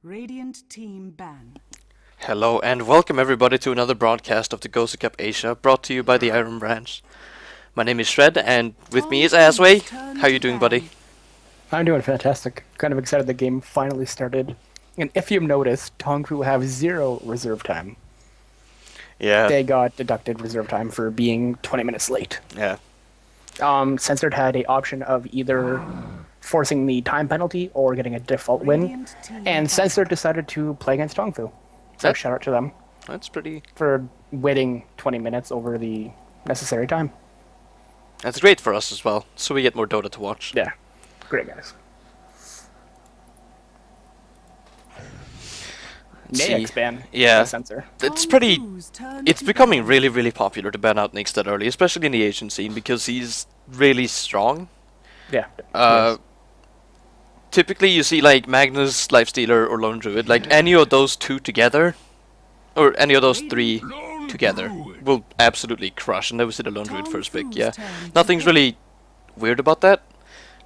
Radiant team ban. Hello and welcome everybody to another broadcast of the GosuCup Asia, brought to you by the Iron Branch. My name is Shred, and with me is Asway. How you doing, buddy? I'm doing fantastic. Kind of excited the game finally started. And if you've noticed, TongFu have 0 reserve time. Yeah. They got deducted reserve time for being 20 minutes late. Yeah. Censored had a option of either forcing the time penalty or getting a default win, and Censored decided to play against TongFu. So shout out to them That's pretty... for waiting 20 minutes over the necessary time. That's great for us as well, so we get more Dota to watch. Yeah, great guys. Naix ban. Yeah. Censor. It's becoming really popular to ban out Nyx that early, especially in the Asian scene, because he's really strong. Yeah. Typically you see like Magnus, Lifestealer, or Lone Druid, like any of those two together, or any of those three together, will absolutely crush, and then we see the Lone Druid first pick, yeah. Nothing's really weird about that.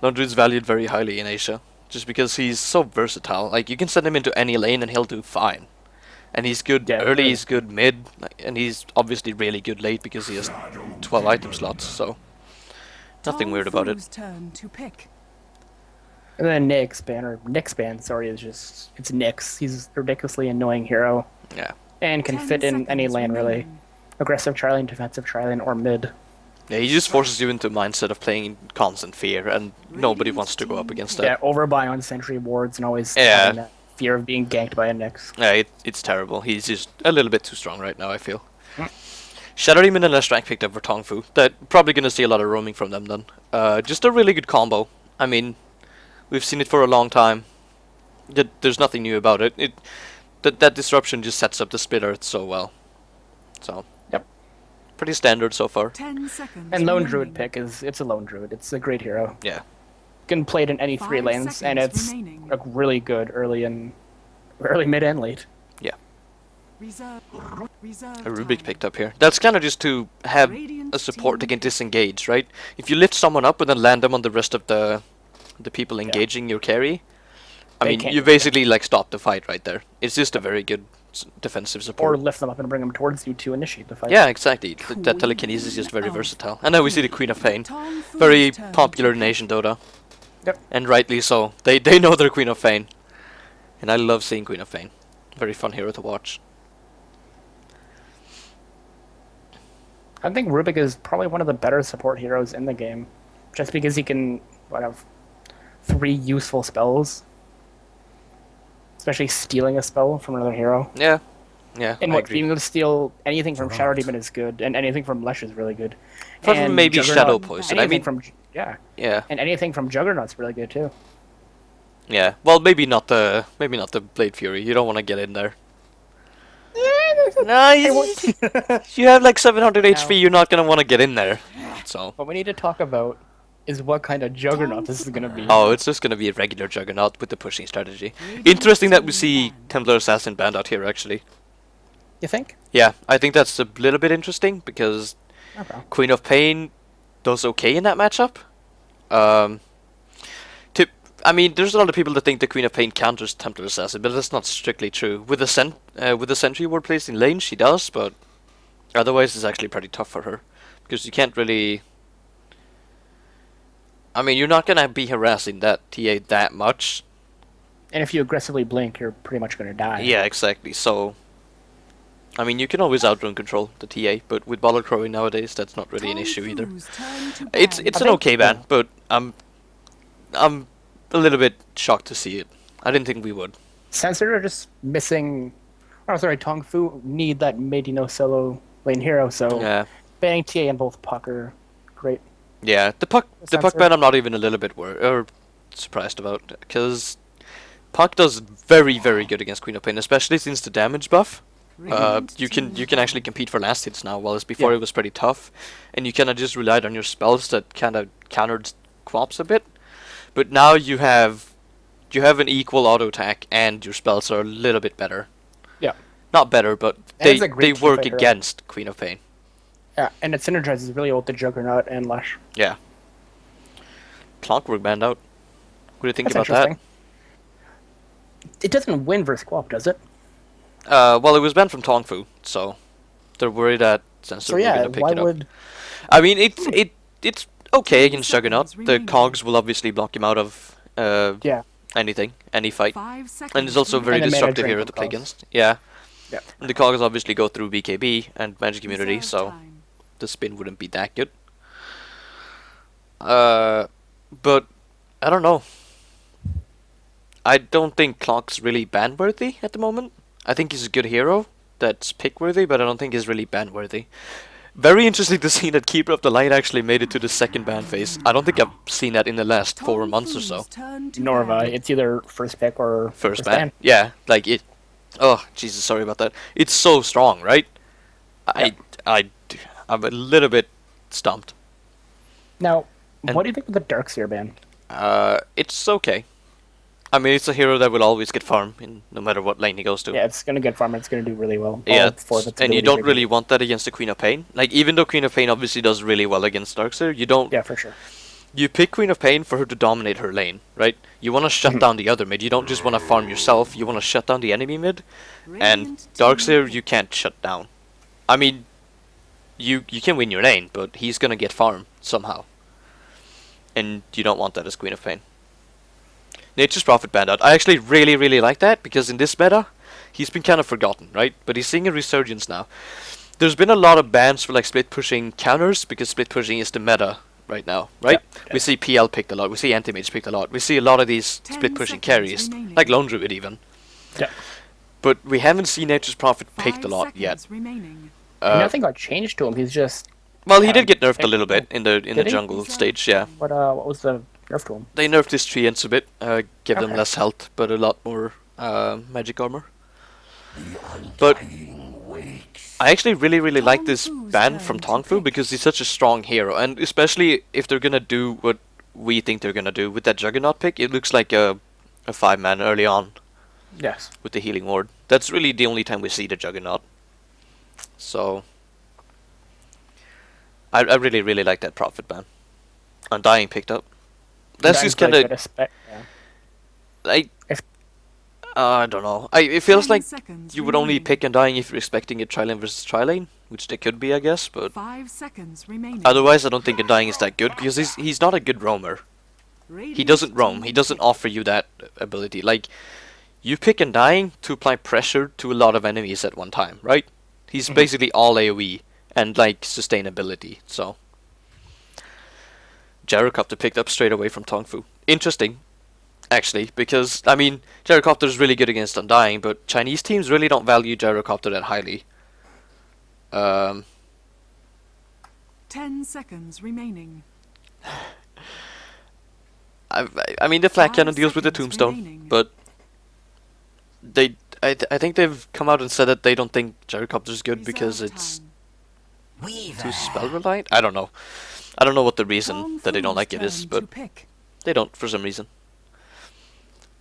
Lone Druid's valued very highly in Asia, just because he's so versatile. Like, you can send him into any lane and he'll do fine. And he's good early, he's good mid, and he's obviously really good late because he has 12 item slots, so nothing weird about it. Turn to pick. And then Nyx ban, sorry, is just, it's Nyx. He's a ridiculously annoying hero. Yeah. And can fit in any lane, really. Aggressive tri-lane, defensive tri-lane, or mid. Yeah, he just forces you into a mindset of playing in constant fear, and nobody wants to go up against that. Yeah, overbuy on sentry wards and always having that fear of being ganked by a Nyx. Yeah, it's terrible. He's just a little bit too strong right now, I feel. Shadow Demon and Last Rank picked up for TongFu. That probably gonna see a lot of roaming from them then. Just a really good combo. I mean, we've seen it for a long time. There's nothing new about it. That disruption just sets up the split earth so well. So, yep, pretty standard so far. 10 seconds. And Lone Druid pick it's a Lone Druid. It's a great hero. Yeah. You can play it in any 3 lanes, and it's like really good early, mid, and late. Yeah. Reserve A Rubik picked up here. That's kind of just to have a support that can disengage, right? If you lift someone up and then land them on the rest of the people engaging your carry, I mean, you basically like stop the fight right there. It's just a very good defensive support. Or lift them up and bring them towards you to initiate the fight. Yeah, exactly. That telekinesis is just very versatile. And now we see the Queen of Pain. Very popular in Asian Dota. Yep. And rightly so. They know they're Queen of Pain. And I love seeing Queen of Pain. Very fun hero to watch. I think Rubik is probably one of the better support heroes in the game. Just because he can have 3 useful spells. Especially stealing a spell from another hero. Yeah. Yeah. And being able to steal anything from Shadow Demon is good, and anything from Lesh is really good. Apart from maybe Shadow Poison. I mean, yeah. And anything from Juggernaut's really good too. Yeah. Well, maybe not the Blade Fury. You don't want to get in there. No, you have like 700 HP. You're not gonna want to get in there. So. What we need to talk about is what kind of Juggernaut this is gonna be. Oh, it's just gonna be a regular Juggernaut with the pushing strategy. Interesting that we see Templar Assassin banned out here, actually. You think? Yeah, I think that's a little bit interesting because Queen of Pain does okay in that matchup. I mean, there's a lot of people that think the Queen of Pain counters Templar Assassin, but that's not strictly true. With the Sentry ward placed in lane, she does, but otherwise it's actually pretty tough for her because you can't really. I mean, you're not gonna be harassing that TA that much. And if you aggressively blink, you're pretty much gonna die. Yeah, exactly. So, I mean, you can always outrun control the TA, but with Bottle Crowing nowadays, that's not really an issue either. It's an okay ban, but I'm a little bit shocked to see it. I didn't think we would. Censored are just missing. Oh, sorry, TongFu need that Medino solo lane hero, so banning TA and both Puck are great. Yeah, the Puck ban I'm not even a little bit surprised about, because Puck does very good against Queen of Pain, especially since the damage buff. You can actually compete for last hits now, whereas before it was pretty tough, and you kind of just relied on your spells that kind of countered Quaps a bit. But now you have an equal auto attack, and your spells are a little bit better. Yeah, not better, but they work against Queen of Pain. Yeah, and it synergizes really well with the Juggernaut and Lush. Yeah. Clockwork banned out. What do you think about that? It doesn't win versus co-op, does it? Well, it was banned from TongFu, so they're worried that Censored So will yeah, gonna pick why it up. would... I mean, it's okay against 30 Juggernaut. seconds The remaining. cogs will obviously block him out of Yeah. anything, any fight, 5 seconds. and it's also a very And the mana destructive drain hero from to play cogs. against. Yeah, Yeah. and the cogs obviously go through BKB and Magic Community, Reserve so time. the spin wouldn't be that good. But I don't know. I don't think Clock's really ban-worthy at the moment. I think he's a good hero that's pick-worthy, but I don't think he's really ban-worthy. Very interesting to see that Keeper of the Light actually made it to the second ban phase. I don't think I've seen that in the last 4 months or so. TongFu's turn to Nor have I. ban. It's either first pick or First ban. Yeah, like it. Oh, Jesus, sorry about that. It's so strong, right? I'm a little bit stumped. Now, And- what do you think of the Darkseer ban? It's okay. I mean, it's a hero that will always get farm in no matter what lane he goes to. Yeah, it's gonna get farm. It's gonna do really well. Yeah, All four of its and you abilities don't are good. really want that against the Queen of Pain. Like, even though Queen of Pain obviously does really well against Darkseer, you don't. Yeah, for sure. You pick Queen of Pain for her to dominate her lane, right? You want to shut down the other mid. You don't just want to farm yourself. You want to shut down the enemy mid. And Radiant team Darkseer, you can't shut down. I mean, you can win your lane, but he's gonna get farm somehow. And you don't want that as Queen of Pain. Nature's Prophet banned out. I actually really like that, because in this meta, he's been kind of forgotten, right? But he's seeing a resurgence now. There's been a lot of bans for like split pushing counters, because split pushing is the meta right now, right? Yeah. We see PL picked a lot, we see Anti-Mage picked a lot, we see a lot of these 10 split pushing seconds carries, remaining. like Lone Druid even. Yeah. But we haven't seen Nature's Prophet 5 picked a lot yet. seconds remaining. Nothing got changed to him. He's just. Well, he did Um, get nerfed a little bit in the Did he? jungle Reserve stage, yeah. time. What was the nerf to him? They nerfed his treants a bit, give them Okay. less health, but a lot more magic armor. But I actually really like this TongFu's ban from turn to TongFu pick. because he's such a strong hero, and especially if they're gonna do what we think they're gonna do with that Juggernaut pick, it looks like a 5-man early on Yes. with the healing ward. That's really the only time we see the Juggernaut. So I really like that Prophet ban. Undying picked up. That's just Really kinda good aspect, yeah. like If- I don't know. It feels 10 like seconds you would only remaining. pick Undying if you're expecting a tri-lane versus tri-lane, which they could be, I guess, but 5 seconds remaining. otherwise I don't think Undying is that good, because he's not a good roamer. He Radiant doesn't roam. team He doesn't pick. offer you that ability. Like, you pick Undying to apply pressure to a lot of enemies at one time, right? He's basically all AoE and like sustainability. So Gyrocopter picked up straight away from TongFu. Interesting, actually, because I mean Gyrocopter is really good against Undying, but Chinese teams really don't value Gyrocopter that highly. 10 seconds remaining. I mean the flat 5 cannon deals with the seconds tombstone, remaining. but I think they've come out and said that they don't think Gyrocopter is good because Reserve it's time. too spell reliant. I don't know. I don't know what the reason that they don't TongFu's like it is, turn but to pick. they don't for some reason.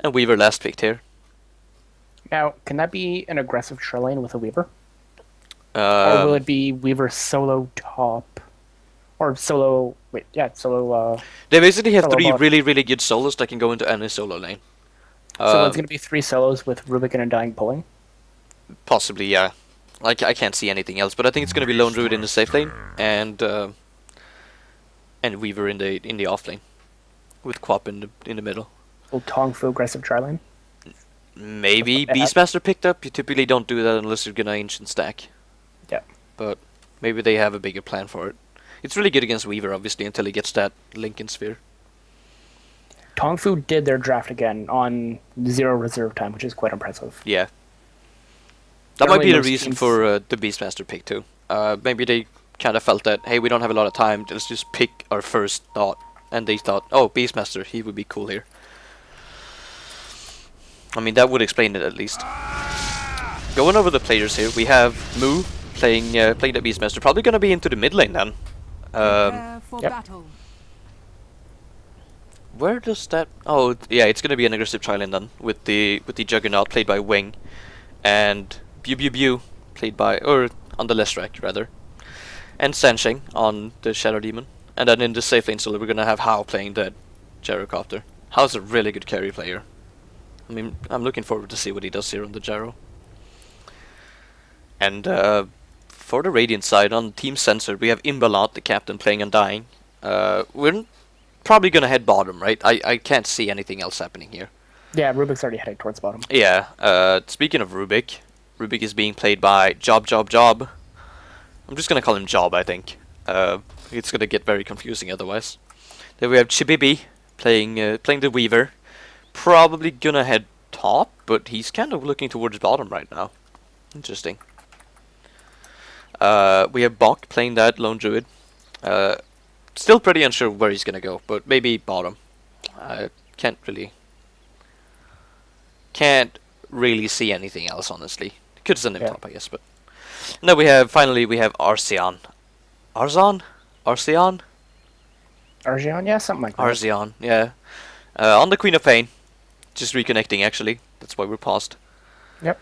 And Weaver last picked here. Now, can that be an aggressive Trillane with a Weaver? Or will Um, it be Weaver solo top? Or solo... Wait, yeah, solo... they basically have solo 3 bot. really good solos that can go into any solo lane. So it's going to be 3 solos with Rubik and Undying pulling? Possibly, yeah. Like I can't see anything else, but I think it's going to be Lone Druid in the safe lane and Weaver in the off lane, with Quap in the middle. Will TongFu aggressive Trilane? Maybe That's what they have. Beastmaster picked up. You typically don't do that unless you're gonna ancient stack. Yeah. But maybe they have a bigger plan for it. It's really good against Weaver, obviously, until he gets that Lincoln Sphere. TongFu did their draft again on 0 reserve time, which is quite impressive. Yeah. That might be Generally the most reason teams- for the Beastmaster pick too. Maybe they kind of felt that, hey, we don't have a lot of time, let's just pick our first thought. And they thought, oh, Beastmaster, he would be cool here. I mean, that would explain it at least. Going over the players here, we have Mu playing the Beastmaster. Probably going to be into the mid lane then. Prepare for yep. battle. Where does that... Oh, yeah, it's going to be an aggressive tri-lane then, with the Juggernaut played by Wing, and Bu played by... or on the Lestrak, rather. And Sansheng on the Shadow Demon. And then in the safe lane solo, we're going to have Hao playing the Gyrocopter. Hao's a really good carry player. I mean, I'm looking forward to see what he does here on the gyro. And for the Radiant side, on Team Censored, we have Imbalat, the captain, playing Undying. We're probably gonna head bottom, right? I can't see anything else happening here. Yeah, Rubik's already heading towards bottom. Yeah, speaking of Rubik, Rubik is being played by Job. I'm just gonna call him Job, I think. It's gonna get very confusing otherwise. Then we have Chibibi playing the Weaver. Probably gonna head top, but he's kind of looking towards bottom right now. Interesting. We have Bok playing that Lone Druid. Still pretty unsure where he's gonna go, but maybe bottom. Can't really see anything else, honestly. Could send him top, I guess, but... Now finally we have Arceon. Arceon, yeah, something like that. Arceon, yeah. On the Queen of Pain. Just reconnecting, actually. That's why we're paused. Yep.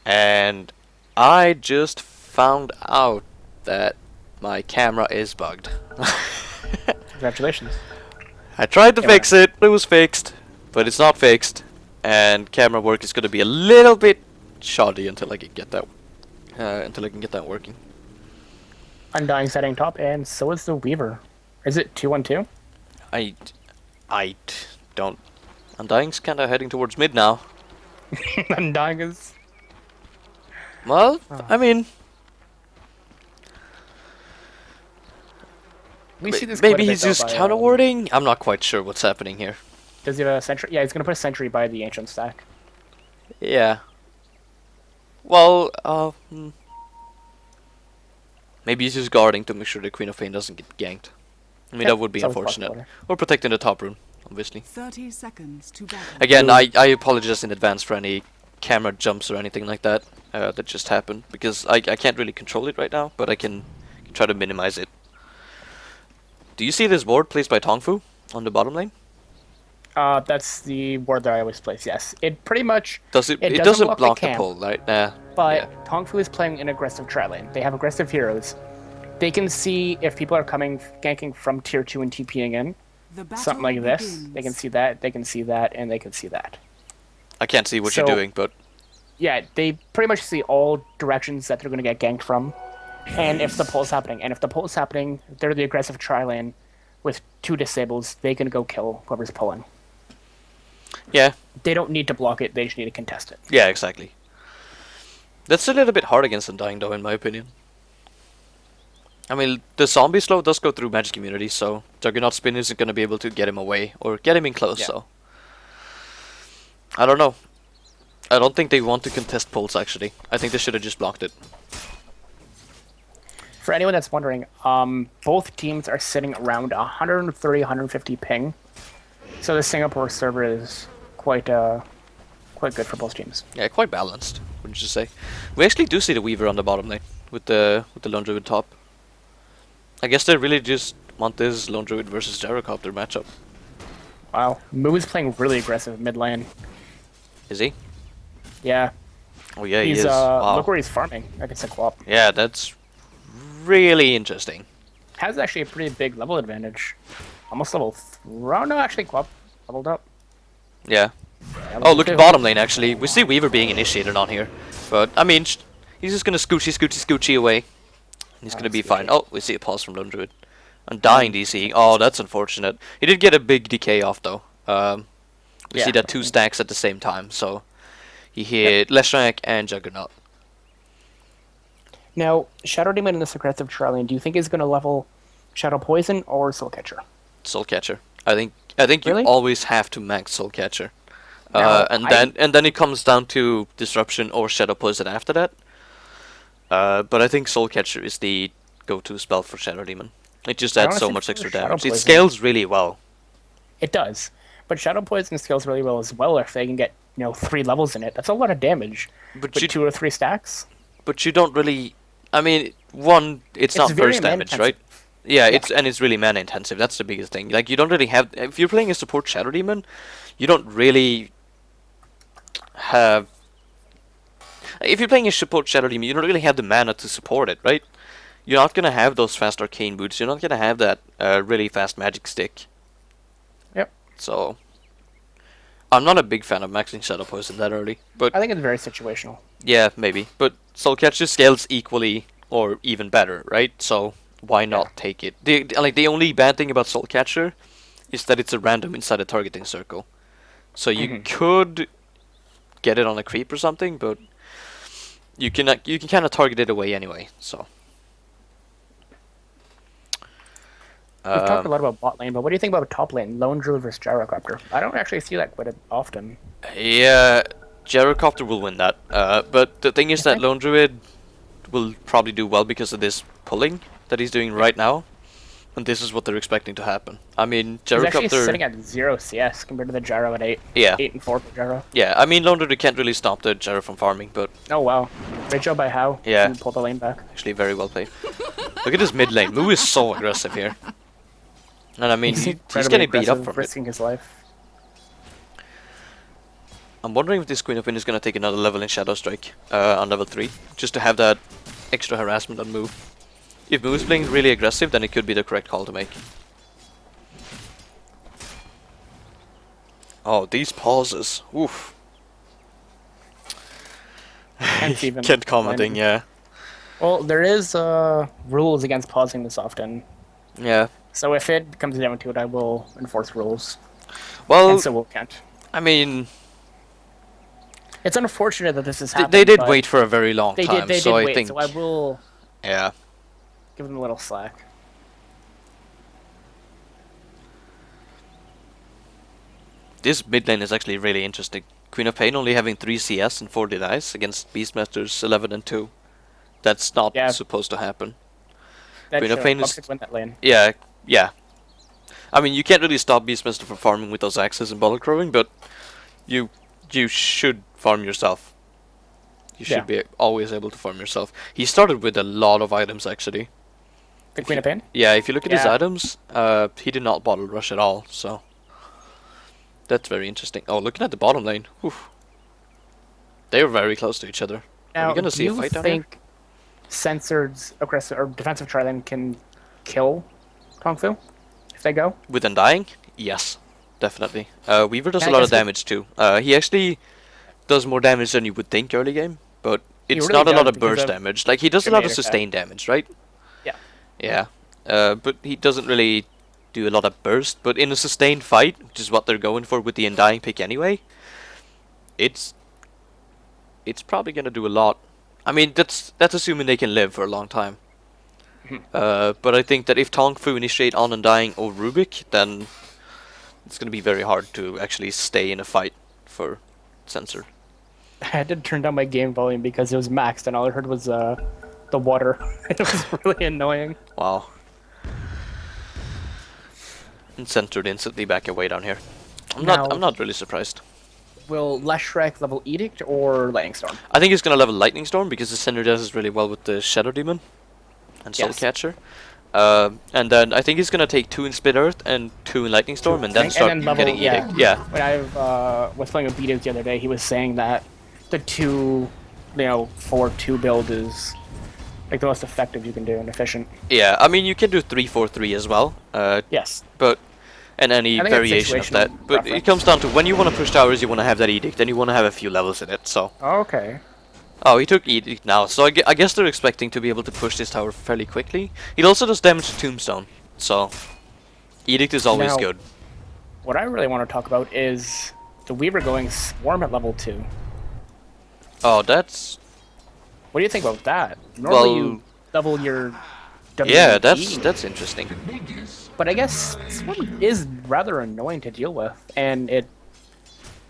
And I just found out that my camera is bugged. Congratulations. I tried to fix it, it was fixed, but it's not fixed. And camera work is going to be a little bit shoddy until I can get that working. Undying setting top, and so is the Weaver. Is it 2-1-2? I don't. Undying's kind of heading towards mid now. Undying is... Well, I mean... We see this maybe he's just counter-warding? I'm not quite sure what's happening here. Does he have a sentry? Yeah, he's going to put a sentry by the Ancient stack. Yeah. Well, maybe he's just guarding to make sure the Queen of Pain doesn't get ganked. I mean, that would be unfortunate. Or protecting the top rune, obviously. 30 seconds to battle. Again, I apologize in advance for any camera jumps or anything like that that just happened, because I can't really control it right now, but I can try to minimize it. Do you see this ward placed by TongFu on the bottom lane? That's the ward that I always place, yes. It pretty much... It doesn't block the pull, right? But TongFu is playing an aggressive tri lane. They have aggressive heroes. They can see if people are ganking from tier 2 and TPing in. Something like this. They can see that, they can see that, and they can see that. I can't see what you're doing, but... Yeah, they pretty much see all directions that they're going to get ganked from. And if the pull's happening. And if the pull's happening, they're the aggressive tri lane with 2 disables. They can go kill whoever's pulling. Yeah. They don't need to block it, they just need to contest it. Yeah, exactly. That's a little bit hard against Undying, though, in my opinion. I mean, the zombie slow does go through magic immunity, so Juggernaut Spin isn't going to be able to get him away, or get him in close, so... I don't know. I don't think they want to contest pulls, actually. I think they should have just blocked it. For anyone that's wondering, both teams are sitting around 130, 150 ping. So the Singapore server is quite good for both teams. Yeah, quite balanced, wouldn't you say? We actually do see the Weaver on the bottom lane, with the Lone Druid top. I guess they really just want this Lone Druid versus Gyrocopter matchup. Wow. Moo is playing really aggressive mid lane. Is he? Yeah. Oh yeah, he He's is. Wow. look where he's farming against a co-op. Yeah, that's really interesting. Has actually a pretty big level advantage. Almost level 3. No, actually co-op leveled up. Yeah. Oh, look at bottom lane, actually. We see Weaver being initiated on here. But, I mean, he's just gonna scoochie away. He's gonna be fine. Oh, we see a pause from Lone Druid. Undying DC. Oh, that's unfortunate. He did get a big decay off, though. We see that 2 stacks at the same time, so... He hit Leshrac and Juggernaut. Now, Shadow Demon in this aggressive tri lane, do you think is going to level Shadow Poison or Soul Catcher? Soul Catcher. I think Really? you always have to max Soul Catcher. And then it comes down to Disruption or Shadow Poison after that. But I think Soul Catcher is the go-to spell for Shadow Demon. It just adds so much extra damage. It scales really well. It does. But Shadow Poison scales really well as well if they can get, 3 levels in it. That's a lot of damage. But 2 or 3 stacks? But you don't really... I mean, one, it's not burst damage, right? Yeah, it's really mana intensive. That's the biggest thing. Like, you don't really have... If you're playing a support Shadow Demon, you don't really have... If you're playing a support Shadow Demon, you don't really have the mana to support it, right? You're not gonna have those fast arcane boots. You're not gonna have that really fast magic stick. Yep. So... I'm not a big fan of maxing Shadow Poison that early, but I think it's very situational. yeah, maybe. But Soul Catcher scales equally or even better, right? So why not take it? The only bad thing about Soul Catcher is that it's a random inside a targeting circle. So you could get it on a creep or something, but you can kind of target it away anyway. So We've talked a lot about bot lane, but what do you think about top lane? Lone Druid versus Gyrocopter. I don't actually see that quite often. yeah, Gyrocopter will win that. But the thing is that Lone Druid will probably do well because of this pulling that he's doing right now. And this is what they're expecting to happen. I mean, He's actually Gyrocopter... sitting at 0 CS compared to the Gyro at 8. Yeah. 8 and 4 for Gyro. Yeah, I mean, Lone Druid can't really stop the Gyro from farming, but... Oh wow. Great job by How. Yeah. To pull the lane back. Actually, very well played. Look at his mid lane. Moo is so aggressive here. And I mean, he's getting beat up from risking his life. I'm wondering if this Queen of Pain is going to take another level in Shadow Strike on level 3, just to have that extra harassment on Moo. If Moo is playing really aggressive, then it could be the correct call to make. Oh, these pauses. Oof. Can't commenting, yeah. Well, there is rules against pausing this often. Yeah. So if it comes down to it, I will enforce rules. Well, And so will Kent. I mean... It's unfortunate that this has happened. They did wait for a very long time, They so did I wait, think... so I will Yeah. give them a little slack. This mid lane is actually really interesting. Queen of Pain only having 3 CS and 4 denies against Beastmasters 11 and 2. That's not supposed to happen. Queen of Pain is... win that lane. Yeah, yeah. I mean, you can't really stop Beastmaster from farming with those axes and bottle crowing, but you should farm yourself. You should be always able to farm yourself. He started with a lot of items, actually. The Queen of Pain? Yeah, if you look at his items, he did not bottle rush at all, so... That's very interesting. Oh, looking at the bottom lane. Whew. They are very close to each other. Now, are we gonna see a fight down here? Do you think Censored's aggressive or defensive tri-lane can kill TongFu if they go? With Undying? Yes, definitely. Weaver does a lot of damage too. He actually does more damage than you would think early game, but it's really not a lot does of burst damage. Like, he does a lot of sustained damage, right? Yeah. Yeah. But he doesn't really do a lot of burst, but in a sustained fight, which is what they're going for with the Undying pick anyway, it's probably gonna do a lot. I mean, that's assuming they can live for a long time. But I think that if TongFu initiate on Undying or Rubik, then it's gonna be very hard to actually stay in a fight for Censored. I had to turn down my game volume because it was maxed and all I heard was the water. It was really annoying. Wow. And Censored instantly back away down here. I'm not really surprised. Will Leshrac level Edict or Lightning Storm? I think he's gonna level Lightning Storm because the synergizes really well with the Shadow Demon and Soul Catcher. And then I think he's gonna take 2 in Split Earth and 2 in Lightning Storm, and then start getting Edict. Yeah. When I was playing with Beatles the other day, he was saying that the 4-2 build is like the most effective you can do and efficient. Yeah, I mean you can do 3-4-3 as well. Yes. But and any variation of that. But it comes down to when you want to push towers, you want to have that Edict, and you want to have a few levels in it. So. Okay. Oh, he took Edict now, so I guess they're expecting to be able to push this tower fairly quickly. It also does damage to Tombstone, so Edict is always good. What I really want to talk about is the Weaver going Swarm at level 2. Oh, that's... What do you think about that? Normally you double your W. Yeah, that's interesting. But I guess Swarm is rather annoying to deal with, and it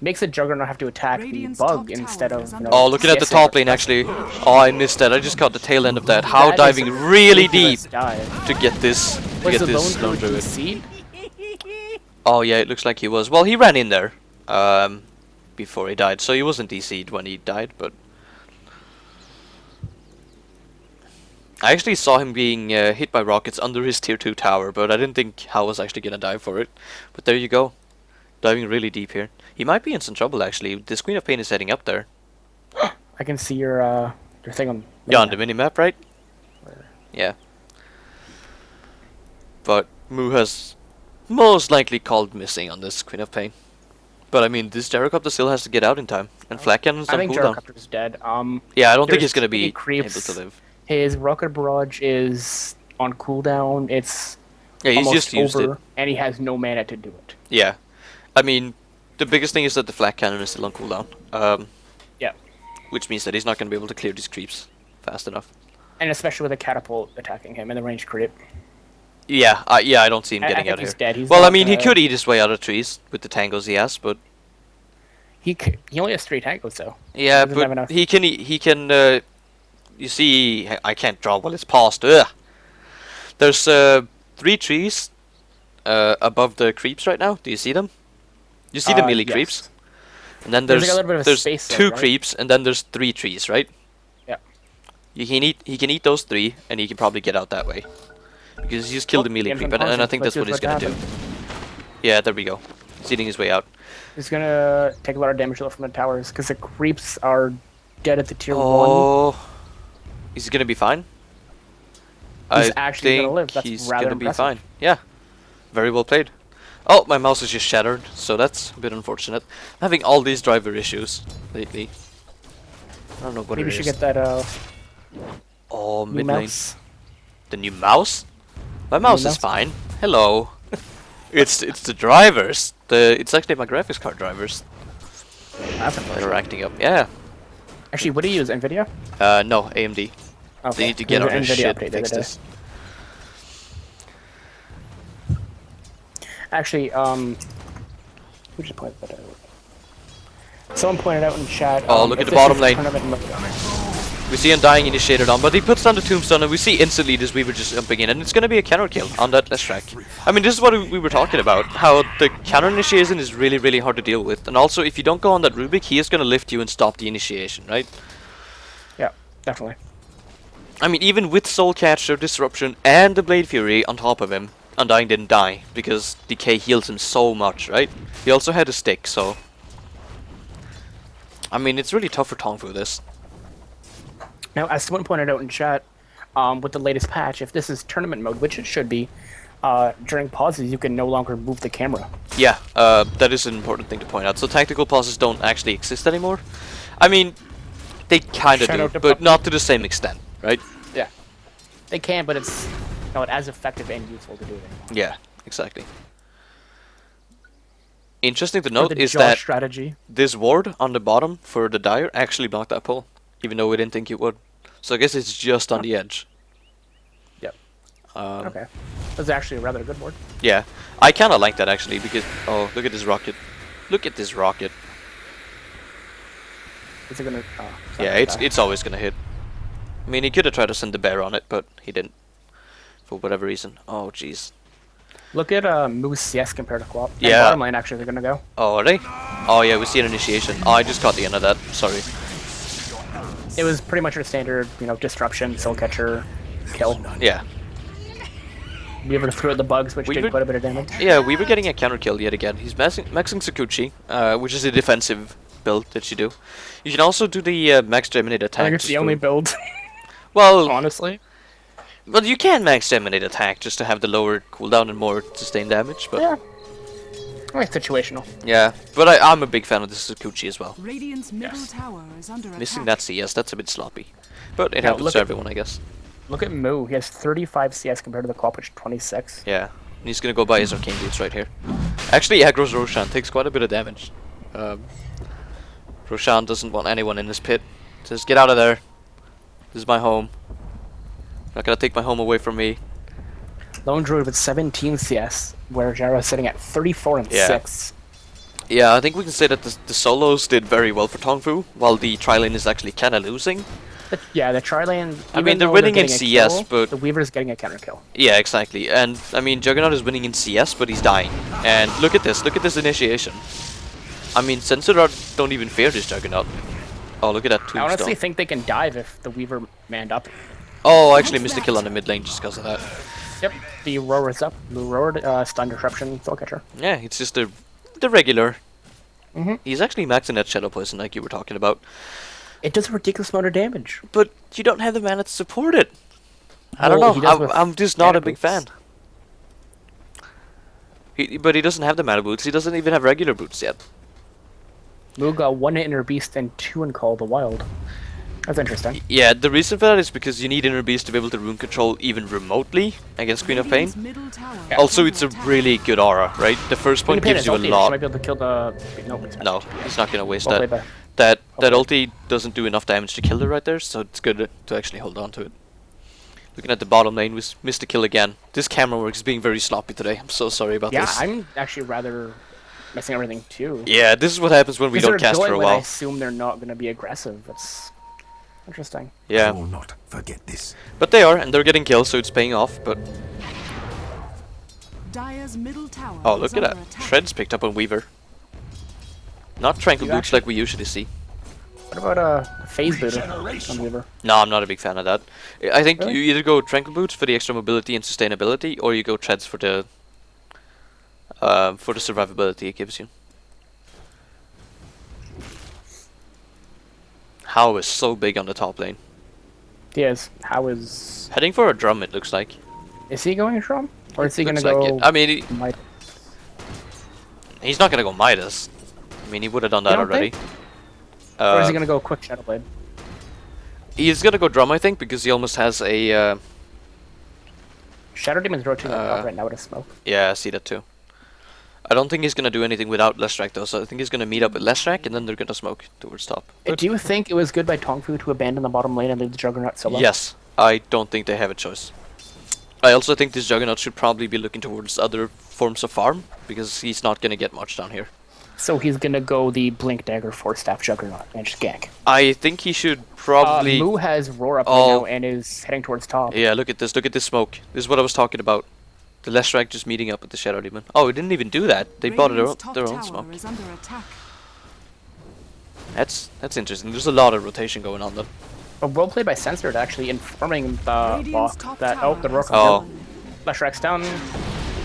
makes the Juggernaut have to attack the bug instead of... Oh, looking at the top lane, actually. Oh, I missed that. I just caught the tail end of that. How diving really deep to get this Lone Druid. Oh, yeah, it looks like he was. Well, he ran in there before he died, so he wasn't DC'd when he died, but... I actually saw him being hit by rockets under his tier 2 tower, but I didn't think Hal was actually gonna die for it. But there you go. Diving really deep here. He might be in some trouble, actually. This Queen of Pain is heading up there. I can see your thing on... Yeah, on the minimap, right? Yeah. But Moo has most likely called missing on this Queen of Pain. But I mean, this gyrocopter still has to get out in time, and flak cannon's I on think cooldown. Gyrocopter's dead. Yeah, I don't think there's he's gonna too many be creeps. able to live. His rocket barrage is on cooldown. It's Yeah, he's almost just used over, it. and he has no mana to do it. Yeah, I mean, the biggest thing is that the flak cannon is still on cooldown. Yeah, Which means that he's not gonna be able to clear these creeps fast enough. and especially with a catapult attacking him and the range creep. Yeah, I don't see him I getting think out he's here. dead. He's Well, I not mean, he gonna- could eat his way out of trees with the tangos he has, but He only has 3 tangos though. yeah, Doesn't have enough. but he can. You see, I can't draw while it's paused. Ugh. There's 3 trees above the creeps right now. Do you see them? You see the melee yes. creeps, and then There's there's like a little bit of a there's space there, 2 right? creeps, and then there's 3 trees, right? Yeah. He can eat those 3, and he can probably get out that way because he just killed the melee the creep, infant and I pausing. think Let's that's what see he's what's gonna gonna do. Yeah, there we go. He's eating his way out. He's gonna take a lot of damage from the towers because the creeps are dead at the tier 1. Oh, is he gonna be fine? He's I actually gonna think live. That's he's rather gonna be impressive. fine. Yeah, very well played. Oh, my mouse is just shattered, so that's a bit unfortunate. I'm having all these driver issues lately. I don't know what Maybe we it should is. get that Oh, new mid lane. mouse. The new mouse? My mouse is mouse? fine. Hello. it's the drivers. It's actually my graphics card drivers That's that are unfortunate. acting up. Yeah. Actually, what do you use? NVIDIA? No, AMD. Okay. They need to get on There's their an shit NVIDIA and update the fix other day. this. Actually, who just pointed that out? Someone pointed out in chat. Oh, look if at the this bottom is lane. tournament mode- We see Undying initiated on, but he puts down the tombstone, and we see instantly this Weaver just jumping in, and it's going to be a counter kill on that last track. I mean, this is what we were talking about, how the counter initiation is really, really hard to deal with, and also if you don't go on that Rubik, he is going to lift you and stop the initiation, right? Yeah, definitely. I mean, even with Soul Catcher, Disruption, and the Blade Fury on top of him, Undying didn't die, because Decay heals him so much, right? He also had a stick, so... I mean, it's really tough for TongFu this. Now, as someone pointed out in chat, with the latest patch, if this is tournament mode, which it should be, during pauses you can no longer move the camera. Yeah, that is an important thing to point out. So tactical pauses don't actually exist anymore. I mean, they kind of Shout do, out to but Puppy. not to the same extent, right? Yeah. They can, but it's not as effective and useful to do it anymore. Yeah, exactly. Interesting to For note the is jaw that strategy. this ward on the bottom for the Dire actually blocked that pull, even though we didn't think it would. So I guess it's just on the edge. Yep. Um, Okay. That's actually a rather good board. Yeah, I kind of like that actually because oh, look at this rocket! Look at this rocket! Is it gonna? Yeah, it's always gonna hit. I mean, he could have tried to send the bear on it, but he didn't for whatever reason. Oh, jeez. Look at Moose CS compared to Quap. And Yeah. bottom lane actually they're gonna go. Oh, are they? Oh yeah, we see an initiation. Oh, I just caught the end of that. Sorry. It was pretty much your standard, disruption, soul catcher, kill. Yeah. Be able to throw out the bugs, which We did would- quite a bit of damage. Yeah, we were getting a counter kill yet again. He's maxing Sakuchi, which is a defensive build that you do. You can also do the max Geminate attack. I think it's just the for- only build, Well, honestly. well, you can max Geminate attack just to have the lower cooldown and more sustained damage, but Yeah. Only situational. yeah. But I'm a big fan of the Sakuchi as well. Radiant's middle tower is under Missing attack. that CS, that's a bit sloppy. But it Yeah, happens look to at- everyone, I guess. Look at Moo. He has 35 CS compared to the Quap, which is 26. Yeah. And he's gonna go buy his arcane boots right here. Actually, aggro's Roshan, takes quite a bit of damage. Roshan doesn't want anyone in this pit. Says, get out of there. This is my home. Not gonna take my home away from me. Lone Druid with 17 CS, where Jaro is sitting at 34 and Yeah. 6. Yeah, I think we can say that the solos did very well for TongFu, while the tri-lane is actually kinda losing. Yeah, the tri-lane. I mean, even they're though winning in getting a CS, kill, but- the Weaver's getting a counter kill. Yeah, exactly. And, I mean, Juggernaut is winning in CS, but he's dying. And look at this initiation. I mean, Censored don't even fear this Juggernaut. Oh, look at that I tombstone. honestly think they can dive if the Weaver manned up. Oh, I actually missed a kill on the mid lane just because of that. Yep, the roar is up. The roar, stun disruption, soul catcher. Yeah, it's just the regular. Mhm. He's actually maxing that Shadow Poison like you were talking about. It does a ridiculous amount of damage. But you don't have the mana to support it. I don't Well, he does know. with I'm just not mana a big boots. fan. But he doesn't have the mana boots. He doesn't even have regular boots yet. Mu got 1 Inner Beast and 2 in Call of the Wild. That's interesting. Yeah, the reason for that is because you need Inner Beast to be able to rune control even remotely against Queen of Pain. Radiant's middle tower Yeah. is Also, under it's a attack. really good aura, right? The first Queen point of Pain gives is you a ulti, She lot. might be able to kill the... No, he's not gonna waste Well that. played That Okay. ulti doesn't do enough damage to kill her right there, so it's good to actually hold on to it. Looking at the bottom lane, we missed a kill again. This camera work is being very sloppy today. I'm so sorry about Yeah, this. I'm actually rather missing everything too. Yeah, this is what happens when we Because don't they're cast for going a when I while. assume they're not going to be aggressive. That's interesting. I Yeah, will not forget this. but they are, and they're getting kills, so it's paying off. But Dire's middle tower oh, is look at under that! attack. Shred's picked up on Weaver. Not tranquil You boots actually- like we usually see. What about phase booter on Weaver? No, I'm not a big fan of that. I think Really? you either go tranquil boots for the extra mobility and sustainability, or you go treads for the survivability it gives you. How is so big on the top lane. He is. How is... Heading for a drum, it looks like. Is he going Shrum? Or is he going to Looks like go... it. I mean, Might... he's not gonna go Midas. I mean, he would have done that don't already. think? Or is he Uh, going to go quick Shadow Blade? he's gonna go drum, I think, because he almost has a. Shadow Demon's rotating Uh, up right now with a smoke. Yeah, I see that too. I don't think he's gonna do anything without Lestrak though, so I think he's gonna meet up with Lestrak and then they're gonna smoke towards top. Do you think it was good by TongFu to abandon the bottom lane and leave the Juggernaut solo? Yes, I don't think they have a choice. I also think this Juggernaut should probably be looking towards other forms of farm, because he's not gonna get much down here. So he's going to go the Blink Dagger 4-staff Juggernaut and just gank. I think he should probably... Mu has Roar up right Oh. now and is heading towards top. Yeah, look at this smoke. This is what I was talking about. The Lestrak just meeting up with the Shadow Demon. Oh, he didn't even do that. They bought Radiant's top their own tower smoke. is under attack. That's interesting. There's a lot of rotation going on though. A well played by Censored actually informing the Radiant's bot top that tower the Roar is comes Oh. down. Leshrax down.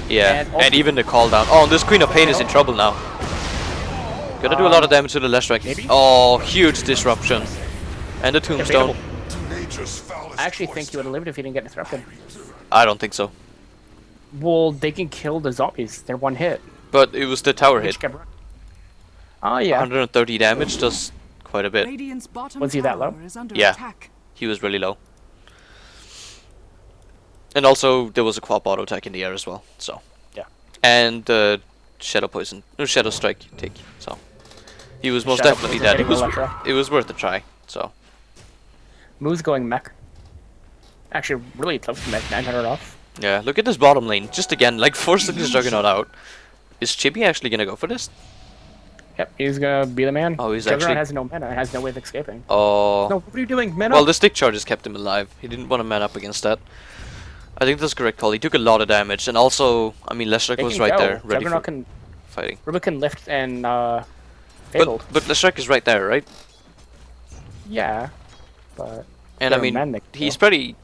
Yeah, And and, also- even the call down. Oh, and this Queen of Pain is in trouble now. Gonna do a lot of damage to the Lestrak. maybe? Oh, huge disruption. And the tombstone. I actually think he would have lived if he didn't get disrupted. I don't think so. Well, they can kill the zombies. They're one hit. But it was the tower hit. Oh yeah. 130 damage does quite a bit. Radiant's bottom Was he that tower low? is under Yeah. attack. He was really low. And also, there was a quad auto attack in the air as well, so. Yeah. And Shadow Poison, no, Shadow Strike take, so. He was most Shadow definitely Poison dead. hitting the Leshrac. It was worth a try, so. Mu's going mech. Actually, really close to mech. 900 off. Yeah, look at this bottom lane. Just again, like, forcing this Juggernaut out. Is Chibi actually gonna go for this? Yep, he's gonna be the man. Oh, he's Juggernaut actually- has no mana. Has no way of escaping. Oh. No, what are you doing? Man Well, up. the stick charges kept him alive. He didn't want to man up against that. I think that's correct call. He took a lot of damage, and also, I mean, Leshrac They was can right go. there, ready Juggernaut for can. fighting. Ruben can lift and fabled. But Leshrac is right there, right? Yeah, but And I They're mean, men that he's kill. pretty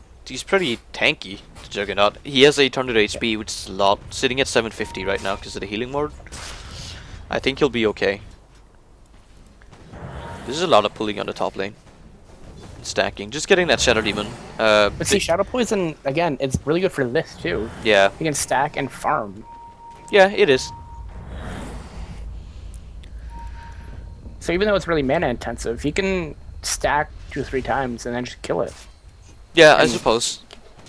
tanky, the Juggernaut. He has 800 HP, which is a lot. Sitting at 750 right now because of the healing mode. I think he'll be okay. This is a lot of pulling on the top lane. Stacking. Just getting that Shadow Demon. But see, Shadow Poison again. It's really good for this too. Yeah. You can stack and farm. Yeah, it is. So even though it's really mana intensive, he can stack 2 or 3 times and then just kill it. Yeah, I suppose.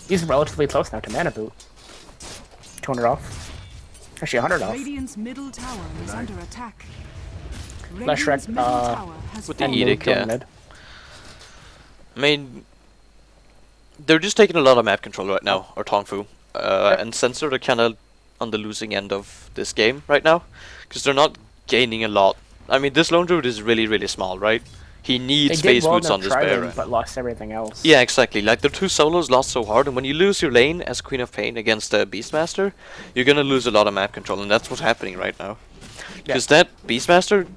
He's relatively close now to mana boot. 200 off. Actually, 100 off. Radiant's middle tower is under attack. Leshrac, Radiant's middle tower has with the fallen. And edict, Moon yeah. killing mid. I mean, they're just taking a lot of map control right now, or TongFu. And Censored are kind of on the losing end of this game right now, because they're not gaining a lot. I mean, this lone druid is really, really small, right? He They needs did phase well in boots their on this tri-lane, bear. but lost everything else. Yeah, exactly. Like, the two solos lost so hard, and when you lose your lane as Queen of Pain against a Beastmaster, you're gonna lose a lot of map control, and that's what's happening right now. Because that Beastmaster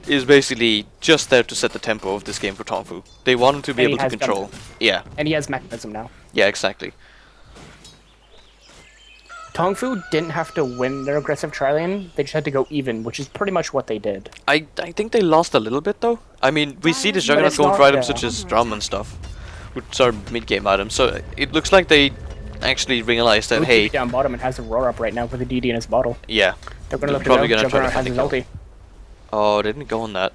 is basically just there to set the tempo of this game for TongFu. They want him to be And he able to has control. done Yeah, And he has mechanism now. yeah, exactly. TongFu didn't have to win their aggressive tri-lane, they just had to go even, which is pretty much what they did. I think they lost a little bit though. I mean, we see this But Juggernaut it's going not- for items yeah. such as drum and stuff, which are mid-game items. So it looks like they actually realized that, Luke hey, down bottom and has a roar up right now with a DD in his bottle. yeah, They're gonna They're look probably to go. gonna try to Juggernaut has find his the kill. ulti. Oh, they didn't go on that.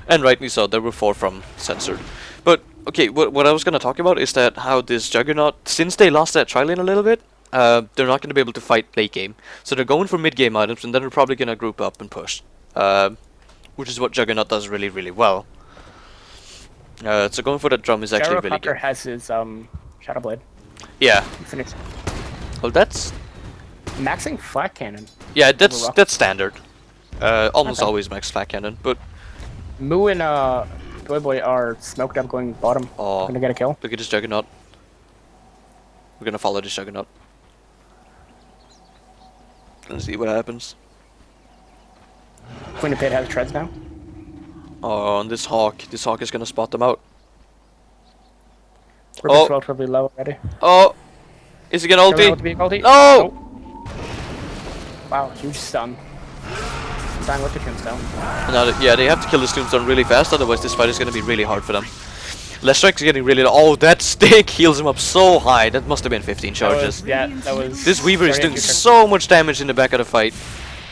And rightly so, there were 4 from Censored. But, okay, what I was going to talk about is that how this Juggernaut, since they lost that tri-lane a little bit, they're not going to be able to fight late game. So they're going for mid-game items, and then they're probably going to group up and push. Which is what Juggernaut does really, really well. So going for that drum is actually really good. has his Shadow Blade. Yeah. Finished. Well, that's... Maxing flat cannon. Yeah, that's standard. Almost Okay. always max flat cannon, but... Moo and Toy Boy are smoked up going bottom. Oh, Gonna get a kill. look at this Juggernaut. We're gonna follow this Juggernaut. Let's see what happens. Queen of Pit has treads now. Oh, and this Hawk is gonna spot them out. Rubik's Oh. relatively low already. Oh! Is he gonna ulti? Ulti? No! Oh. Wow, huge stun. Dying with the tombstone. Now, yeah, they have to kill this Tombstone really fast, otherwise this fight is gonna be really hard for them. Lestrike's getting really low. Oh, that stick heals him up so high. That must have been 15 charges. That was... This Weaver is very doing interesting. so much damage in the back of the fight.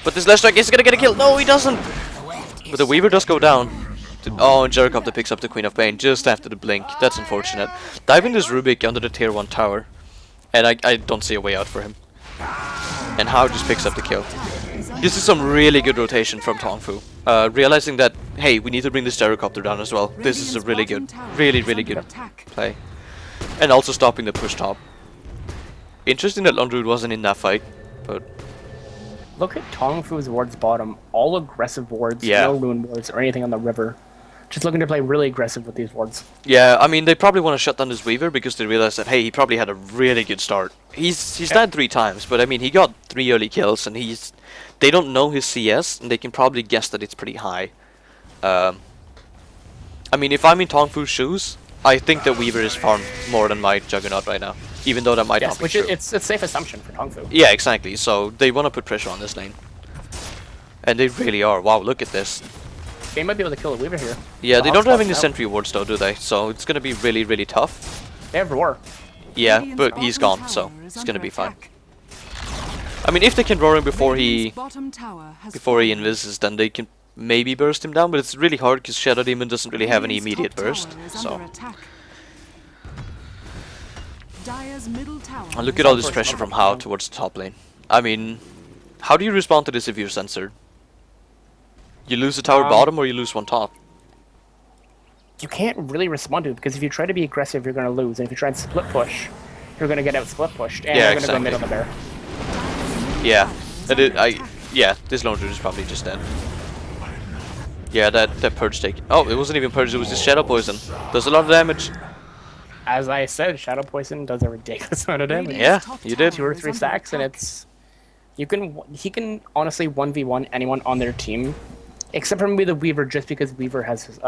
But this Lestrike is gonna get a kill. No, he doesn't! But the Weaver does go down. Oh, and GosuCup picks up the Queen of Pain just after the blink. That's unfortunate. Diving this Rubik under the tier 1 tower. And I don't see a way out for him. And How just picks up the kill. This is some really good rotation from TongFu. Realizing that, hey, we need to bring this gyrocopter down as well. This is a really good, really good play. And also stopping the push top. Interesting that Lundrud wasn't in that fight, but... Look at TongFu's wards bottom. All aggressive wards, Yeah. no rune wards or anything on the river. Just looking to play really aggressive with these wards. Yeah, I mean, they probably want to shut down this Weaver because they realize that, hey, he probably had a really good start. He's died 3 times, but I mean, he got 3 early kills, and they don't know his CS, and they can probably guess that it's pretty high. I mean, if I'm in TongFu's shoes, I think that Weaver is farmed more than my Juggernaut right now, even though that might not be which true. it's a safe assumption for TongFu. Yeah, exactly. So they want to put pressure on this lane, and they really are. Wow, look at this. They might be able to kill the Weaver here. Yeah, they don't have any now. sentry wards though, do they? So it's gonna be really tough. They have Roar. Yeah, but he's gone, so it's gonna be fine. I mean, if they can roar him before he invises, then they can maybe burst him down, but it's really hard because Shadow Demon doesn't really have any immediate burst. So and look at all this pressure from How towards the top lane. I mean, how do you respond to this if you're censored? You lose the tower bottom or you lose one top? You can't really respond to it because if you try to be aggressive, you're going to lose. And if you try and split push, you're going to get out split pushed. And Yeah, you're going to go mid on the bear. Yeah, yeah, this lone druid is probably just dead. Yeah, that purge take. Oh, it wasn't even purge. It was just shadow poison. Does a lot of damage. As I said, Shadow Poison does a ridiculous amount of damage. Yeah, you did. 2 or 3 stacks, and he can honestly 1v1 anyone on their team, except for maybe the Weaver, just because Weaver has his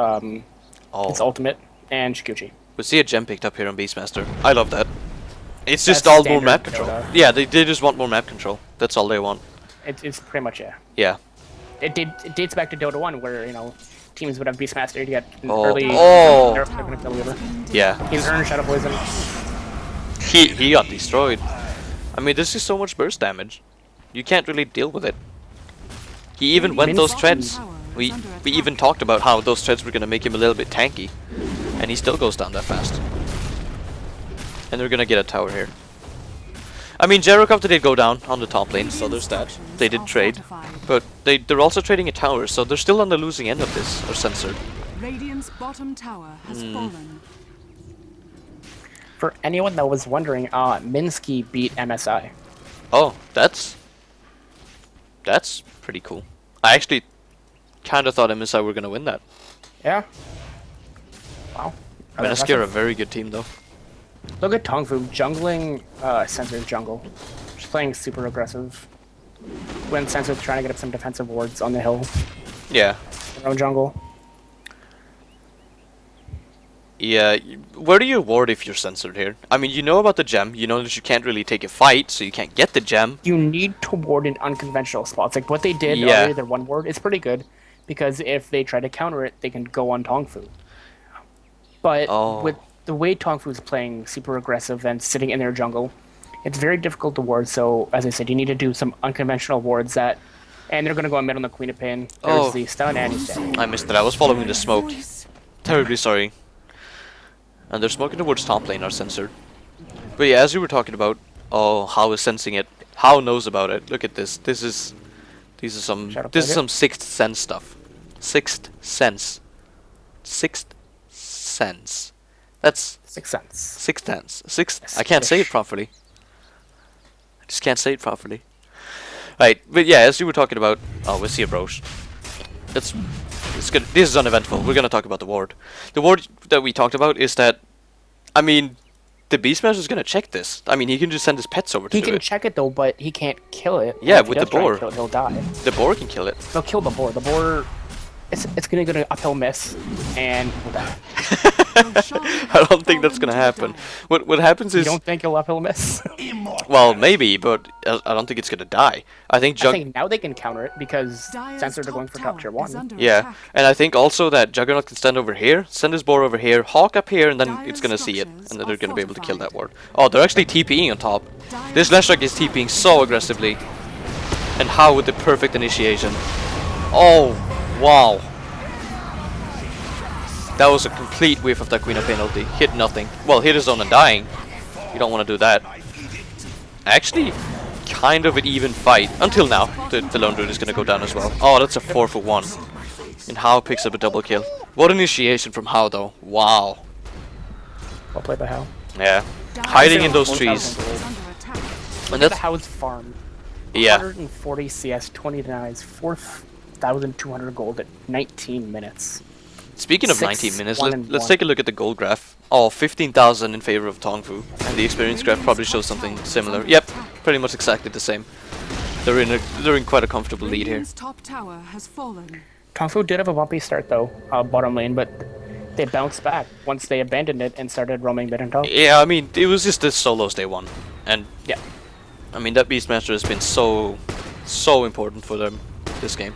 ultimate and Shikuchi. We see a gem picked up here on Beastmaster. I love that. It's just That's all more standard map control. Dota. Yeah, they just want more map control. That's all they want. It's pretty much, yeah. Yeah. It dates back to Dota 1, where, teams would have Beastmaster to get an Oh. early... Oh. They're gonna kill Weaver. Yeah. He's earned Shadow Poison. He got destroyed. I mean, this is so much burst damage. You can't really deal with it. He even went those treads. We even talked about how those treads were gonna make him a little bit tanky, and he still goes down that fast. And they're gonna get a tower here. I mean, GosuCup did go down on the top lane, so there's that. They did trade, but they're also trading a tower, so they're still on the losing end of this, or censored. Radiant's bottom tower has fallen. For anyone that was wondering, Minsky beat MSI. Oh, that's pretty cool. I actually kind of thought MSI were gonna win that. Yeah. Wow. Menaski are a very good team, though. Look at TongFu jungling Censored jungle. Just playing super aggressive. When Censored's trying to get up some defensive wards on the hill. Yeah. Their own jungle. Yeah, where do you ward if you're censored here? I mean, you know about the gem, you know that you can't really take a fight, so you can't get the gem. You need to ward in unconventional spots. Like what they did Yeah. earlier, their one ward, is pretty good. Because if they try to counter it, they can go on TongFu. But with the way TongFu is playing super aggressive and sitting in their jungle, it's very difficult to ward. So, as I said, you need to do some unconventional wards that And they're gonna go mid on the Queen of Pain. Oh. There's the stun and he's dead. I missed it. I was following the smoke. Terribly sorry. And they're smoking towards top lane, are censored. But yeah, as you were talking about, oh, How is sensing it. How knows about it. Look at this. This is some sixth sense stuff. Sixth sense. Sixth sense. That's Sixth sense. sixth sense. Sixth. I can't say it properly. I just can't say it properly. Right, but yeah, as you were talking about, oh, we see a Roche. It's good. This is uneventful. We're gonna talk about the ward. The ward that we talked about is that, I mean, the Beastmaster is gonna check this. I mean, he can just send his pets over to He do can it. check it though, but he can't kill it. Yeah, If he with the does try and boar. kill it, he'll die. The boar can kill it. They'll kill the boar. The boar, it's gonna get an uphill miss, and he'll die. I don't think that's gonna happen. What happens You is, don't think he'll uphill miss? well, maybe, but I don't think it's gonna die. I think I think now they can counter it because Censored are going for top tier 1. yeah, and I think also that Juggernaut can stand over here, send his boar over here, hawk up here, and then it's gonna see it, and then they're gonna be able to kill that ward. Oh, they're actually TPing on top. This Leshrac is TPing so aggressively, and How with the perfect initiation. Oh, wow. That was a complete whiff of that Queen of Pain ulti. Hit nothing. Well, hit his own and dying. You don't want to do that. Actually, kind of an even fight. Until now. The Lone Druid is going to go down as well. Oh, that's a 4 for 1. And How picks up a double kill. What initiation from How, though. Wow. Well played by How. Yeah. Hiding in those trees. And That's that's... How's farm. Yeah. 140 CS, 20 denies, 4,200 gold at 19 minutes. Speaking of 6, 19 minutes, 1 and let's 1. take a look at the gold graph. Oh, 15,000 in favor of TongFu. And the experience graph probably shows something similar. Yep, pretty much exactly the same. They're in quite a comfortable lead here. Top tower has fallen. TongFu did have a bumpy start though, bottom lane, but they bounced back once they abandoned it and started roaming mid and top. Yeah, I mean, it was just the solos they won. And Yeah. I mean, that Beastmaster has been so important for them this game.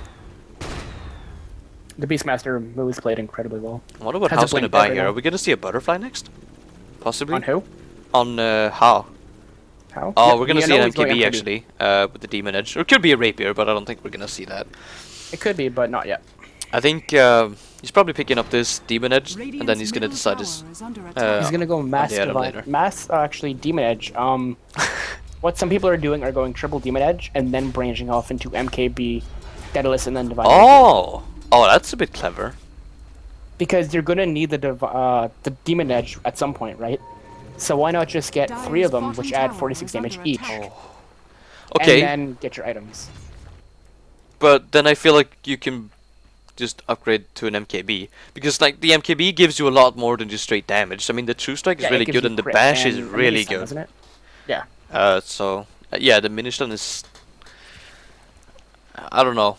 The Beastmaster moves played incredibly well. What about Has a How's going to blink buy every here? now. Are we going to see a butterfly next? Possibly? On who? On How. How? Oh, Yeah, we're going to yeah, see no, an he's going MKB actually, with the Demon Edge. Or it could be a Rapier, but I don't think we're going to see that. It could be, but not yet. I think he's probably picking up this Demon Edge, and then he's going to decide his... He's gonna go mass the item divine, later. mass actually demon edge. What some people are doing are going triple demon edge and then branching off into MKB, Daedalus, and then divine. Oh! Oh, that's a bit clever. Because you're gonna need the demon edge at some point, right? So why not just get 3 of them, which add 46 damage each, Okay, and then get your items. but then I feel like you can just upgrade to an MKB. Because like the MKB gives you a lot more than just straight damage. I mean, the True Strike is Yeah, it really gives good you and the crit Bash is and the really mini-stun, good. isn't it? Yeah. Yeah, the Mini-Stun is... I don't know.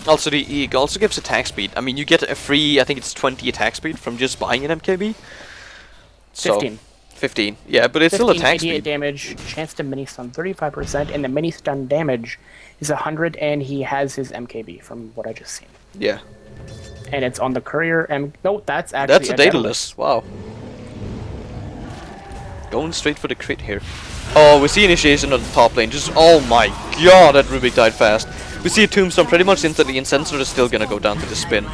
Also, he also gives attack speed. I mean, you get a free, I think it's 20 attack speed from just buying an MKB. So, 15. 15, yeah, but it's still 15, attack 88 speed. damage, chance to mini stun 35%, and the mini stun damage is 100, and he has his MKB from what I just seen. Yeah. And it's on the courier. No, that's actually That's a Daedalus. Wow. Going straight for the crit here. Oh, we see initiation on the top lane. Just, oh my god, that Rubik died fast. We see a Tombstone pretty much instantly, and Censored is still gonna go down to the spin.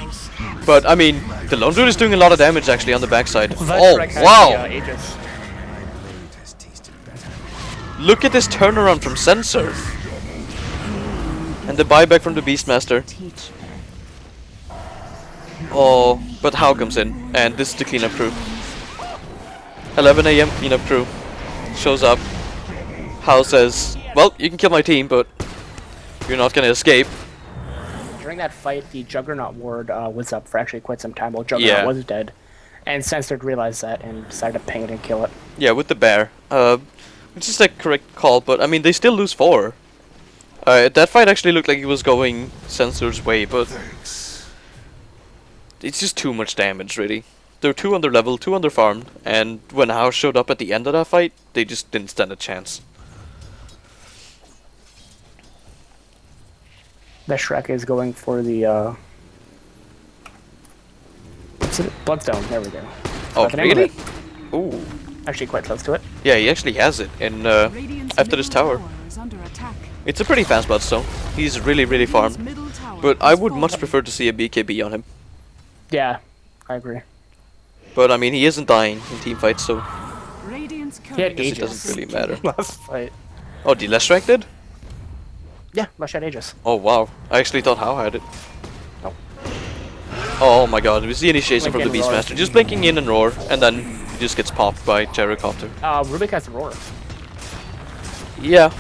But, I mean, the Lone Druid is doing a lot of damage actually on the backside. Oh, wow! Look at this turnaround from Censored. And the buyback from the Beastmaster. Oh, but How comes in, and this is the cleanup crew. 11 AM cleanup crew shows up. How says, well, you can kill my team, but you're not gonna escape. During that fight, the Juggernaut ward was up for actually quite some time while Juggernaut was dead. And Censored realized that and decided to ping it and kill it. Yeah, with the bear. Which is the correct call, but I mean, they still lose 4. That fight actually looked like it was going Censored's way, but it's just too much damage, really. They're 2 under level, 2 under farmed, and when House showed up at the end of that fight, they just didn't stand a chance. The Shrek is going for the what's it? Bloodstone. There we go. Oh, the name of really? it. Ooh. Actually, quite close to it. Yeah, he actually has it in after this tower. It's a pretty fast Bloodstone. He's really farmed. But I would much prefer to see a BKB on him. Yeah, I agree. But I mean, he isn't dying in team fights, so He had I guess it Aegis doesn't really matter. last fight. Oh, did Leshrac did? Yeah, Lush had Aegis. Oh wow, I actually thought How had it. Nope. Oh my god, it was the initiation from the Blink and roar. Beastmaster. Just blinking in and roar, and then he just gets popped by Gyrocopter. Rubik has the roar. Yeah.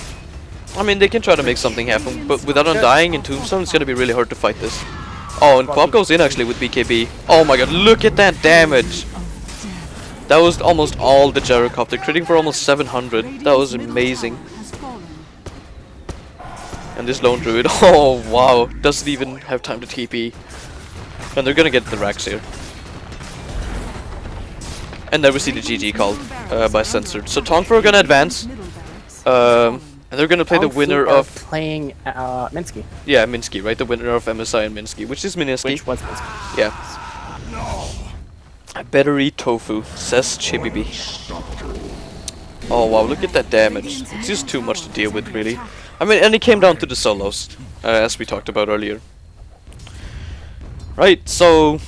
I mean, they can try to make something happen, but without undying in Tombstone, it's gonna be really hard to fight this. Oh, and Quap goes in actually with BKB. Oh my god, look at that damage! That was almost all the Gyrocopter, critting for almost 700. That was amazing. And this Lone Druid, oh wow, doesn't even have time to TP. And they're gonna get the Rax here. And never see the GG called by Censored. So TongFu are gonna advance. And they're gonna play the TongFu winner are of... playing Minsky. Yeah, Minsky, right? The winner of MSI and Minsky, which is Minsky. Which was Minsky. Yeah. I better eat tofu, says Chibibi. Oh wow, look at that damage. It's just too much to deal with, really. I mean, and it came down to the solos, as we talked about earlier. Right, so...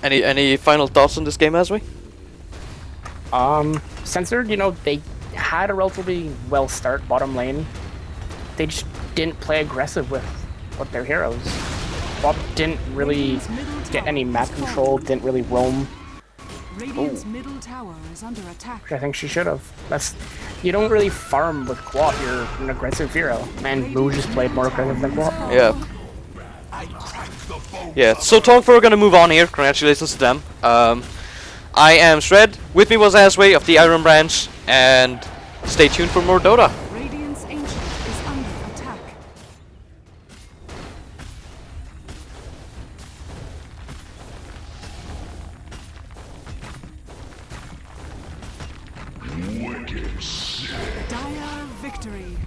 Any final thoughts on this game, Asway? Censored, you know, they had a relatively well start bottom lane. They just didn't play aggressive with their heroes. Bob didn't really get any map control, didn't really roam. Radiant's middle tower is under attack. Which I think she should have. You don't really farm with Quap, you're an aggressive hero. And Moo just played more aggressive than Quap. Yeah. Yeah, so TongFu are gonna move on here. Congratulations to them. I am Shred. With me was Asway of the Iron Branch, and stay tuned for more Dota. Radiant's ancient is under attack. Dire victory.